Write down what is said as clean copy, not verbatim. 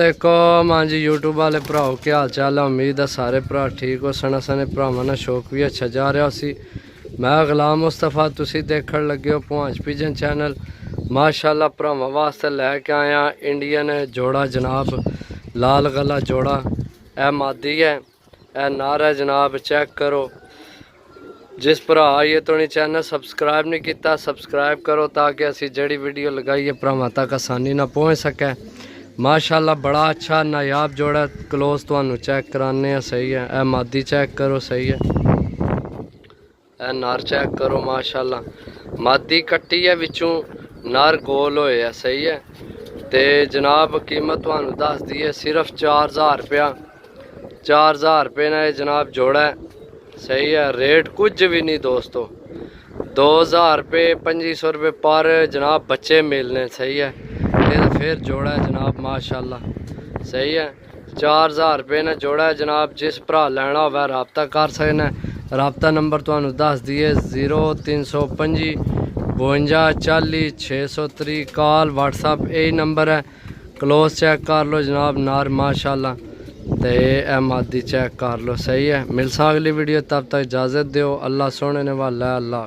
वालेकुम। हाँ जी यूट्यूब वाले भराओ क्या हाल चाल है। उम्मीद है सारे भरा ठीक हो। सना सने भरावां ना शौक भी अच्छा जा रहा सी। मैं गुलाम मुस्तफा, तुसी देखण लगे हो पहुँच पिजन चैनल। माशाल्लाह भरावां वास्ते लैके आया इंडियन जोड़ा जनाब, लाल गला जोड़ा। ए मादी है, ए नार है जनाब। चेक करो। जिस भरा ये तो नहीं चैनल सब्सक्राइब नहीं किया, सब्सक्राइब करो ताकि असी जड़ी वीडियो लगाइए भरावां तक आसानी ना पहुँच सके। माशाल्लाह बड़ा अच्छा नायाब जोड़ा। क्लोज तो चेक कराने सही है। ए मादी चेक करो सही है। ए नार चेक करो माशाल्लाह। मादी कट्टी है विचों, नार गोल होए है सही है। ते जनाब कीमत तुहानू दस दी है सिर्फ 4000 रुपया। 4000 रुपये ने जनाब जोड़ा है सही है। रेट कुछ भी नहीं दोस्तों। 2000 रुपये 2500 रुपये पर जनाब बच्चे मिलने सही है। ये फिर जोड़ा है जनाब माशाल्लाह सही है। 4000 रुपये ने जोड़ा है जनाब। जिस भरा लेना हो रबता कर सकना। रबता नंबर तो दस दिए 0325 52 40 630। कॉल व्हाट्सअप यही नंबर है। क्लोज चेक कर लो जनाब नार माशाल्लाह। तो ए मादी चेक कर लो सही है। मिलसा अगली वीडियो, तब तक इजाज़त दो। अल्लाह सोने ने वाला है। अल्लाह।